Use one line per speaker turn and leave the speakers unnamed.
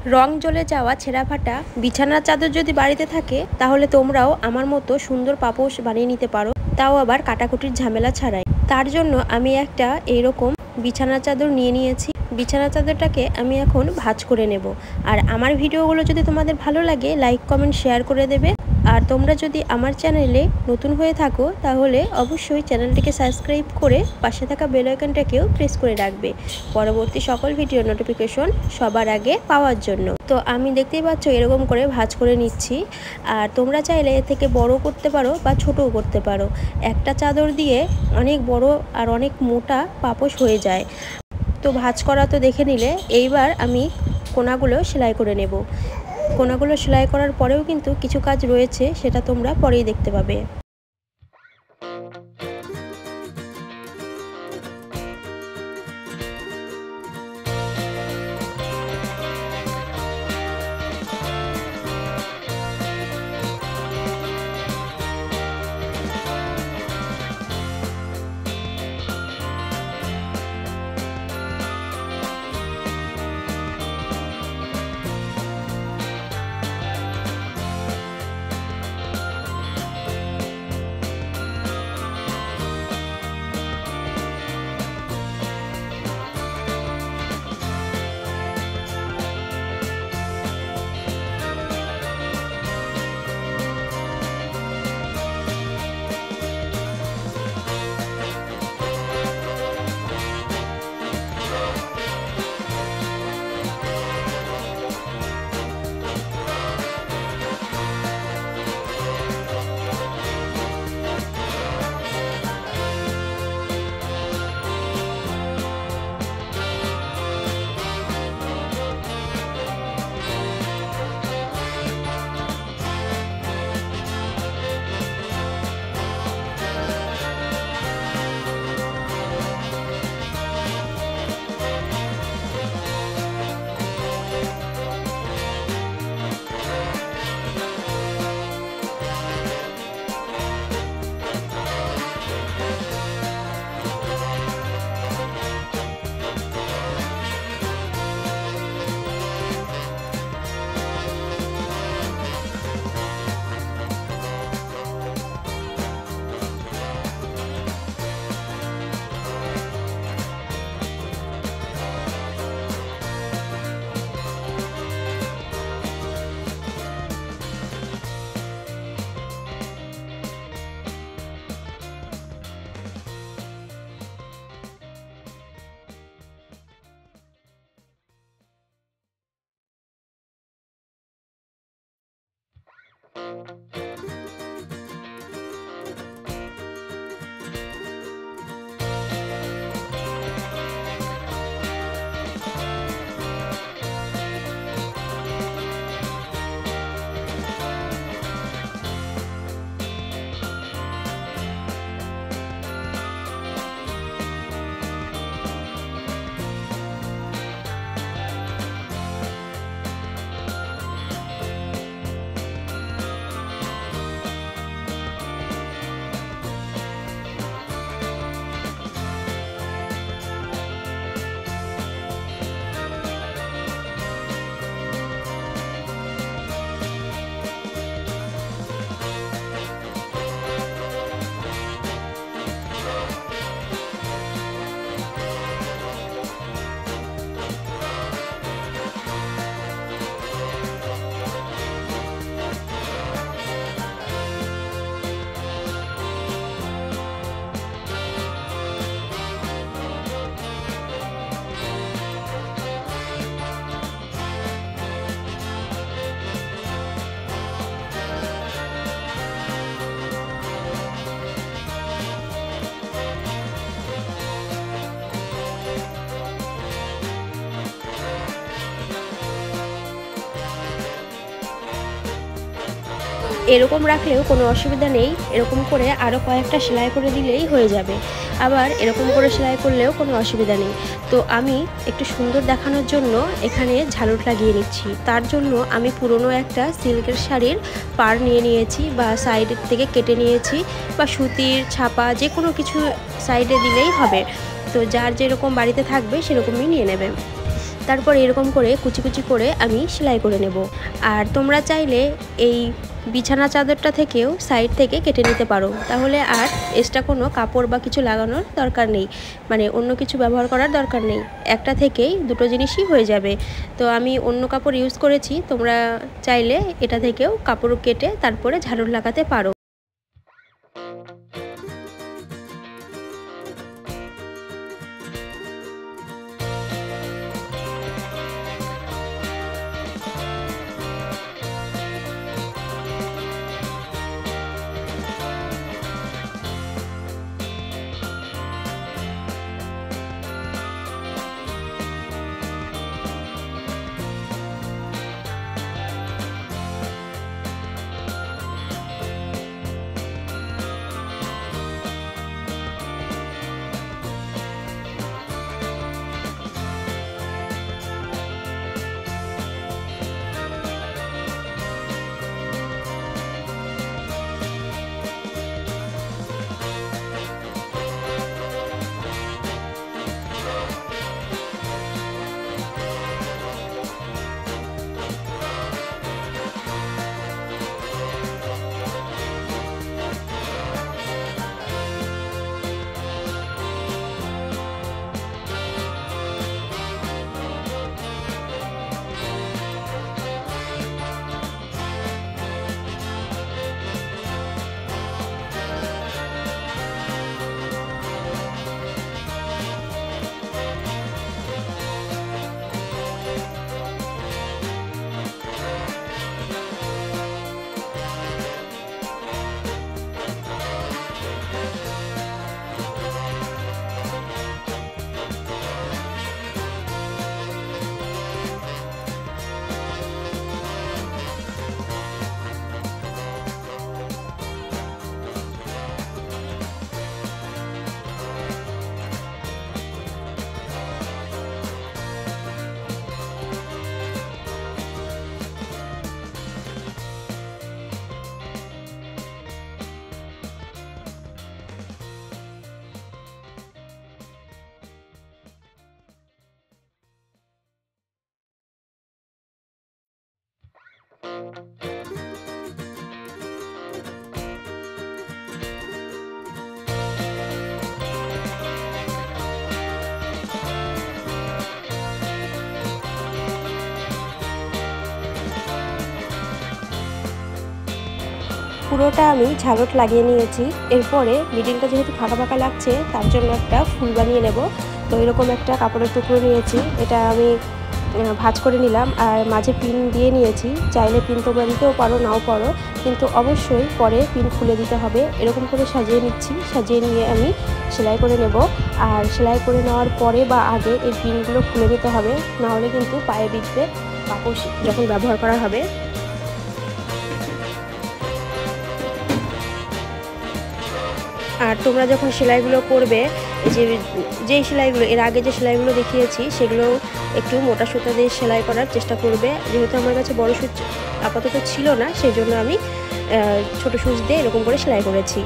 রং জ্বলে যাওয়া ছেঁড়াফাটা বিছানার চাদর যদি বাড়িতে থাকে তাহলে তোমরাও আমার মতো সুন্দর পাপোশ বানিয়ে নিতে পারো, তাও আবার কাটাকুটির ঝামেলা ছাড়াই। তার জন্য আমি একটা এইরকম বিছানার চাদর নিয়ে নিয়েছি। বিছানার চাদরটাকে আমি এখন ভাঁজ করে নেব। আর আমার ভিডিওগুলো যদি তোমাদের ভালো লাগে লাইক কমেন্ট শেয়ার করে দেবে। আর তোমরা যদি আমার চ্যানেলে নতুন হয়ে থাকো তাহলে অবশ্যই চ্যানেলটিকে সাবস্ক্রাইব করে পাশে থাকা বেল আইকনটাকেও প্রেস করে রাখবে পরবর্তী সকল ভিডিও নোটিফিকেশন সবার আগে পাওয়ার জন্য। তো আমি দেখতেই পাচ্ছ এরকম করে ভাঁজ করে নিচ্ছি। আর তোমরা চাইলে এর থেকে বড় করতে পারো বা ছোটও করতে পারো। একটা চাদর দিয়ে অনেক বড় আর অনেক মোটা পাপোশ হয়ে যায়। তো ভাঁজ করা তো দেখে নিলে, এইবার আমি কোনাগুলো সেলাই করে নেব। কোনাগুলো সেলাই করার পরেও কিন্তু কিছু কাজ রয়েছে, সেটা তোমরা পরেই দেখতে পাবে। এরকম রাখলেও কোনো অসুবিধা নেই, এরকম করে আরও কয়েকটা সেলাই করে দিলেই হয়ে যাবে। আবার এরকম করে সেলাই করলেও কোনো অসুবিধা নেই। তো আমি একটু সুন্দর দেখানোর জন্য এখানে ঝালর লাগিয়ে নিচ্ছি। তার জন্য আমি পুরনো একটা সিল্কের শাড়ির পাড় নিয়ে নিয়েছি বা সাইডের থেকে কেটে নিয়েছি, বা সুতির ছাপা যে কোনো কিছু সাইডে দিলেই হবে। তো যার যেরকম বাড়িতে থাকবে সেরকমই নিয়ে নেবে। তারপর এরকম করে কুচি কুচি করে আমি সেলাই করে নেব। আর তোমরা চাইলে এই বিছানা চাদরটা থেকেও সাইড থেকে কেটে নিতে পারো, তাহলে আর এক্সট্রা কোনো কাপড় বা কিছু লাগানোর দরকার নেই, মানে অন্য কিছু ব্যবহার করার দরকার নেই, একটা থেকেই দুটো জিনিসই হয়ে যাবে। তো আমি অন্য কাপড় ইউজ করেছি, তোমরা চাইলে এটা থেকেও কাপড় কেটে তারপরে ঝাড়ু লাগাতে পারো। পুরোটা আমি ঝাড়ট লাগিয়ে নিয়েছি। এরপরে মিডিলটা যেহেতু ফাঁকা ফাঁকা লাগছে তার জন্য একটা ফুল বানিয়ে নেব। তো এরকম একটা কাপড়ের টুকরো নিয়েছি, এটা আমি ভাঁজ করে নিলাম আর মাঝে পিন দিয়ে নিয়েছি। চাইলে পিন তোমরা দিতেও পারো, নাও পারো, কিন্তু অবশ্যই পরে পিন খুলে দিতে হবে। এরকম করে সাজিয়ে নিচ্ছি, সাজিয়ে নিয়ে আমি সেলাই করে নেব। আর সেলাই করে নেওয়ার পরে বা আগে এই পিনগুলো খুলে নিতে হবে, নাহলে কিন্তু পায়ে বিঁধবে কাপড় যখন ব্যবহার করা হবে। আর তোমরা যখন সেলাইগুলো করবে, যেই সেলাইগুলো এর আগে যে সেলাইগুলো দেখিয়েছি সেগুলো একটু মোটা সুতা দিয়ে সেলাই করার চেষ্টা করবে। যেহেতু আমার কাছে বড় সুচ আপাতত ছিল না, সেই জন্য আমি ছোট সুচ দিয়ে এরকম করে সেলাই করেছি।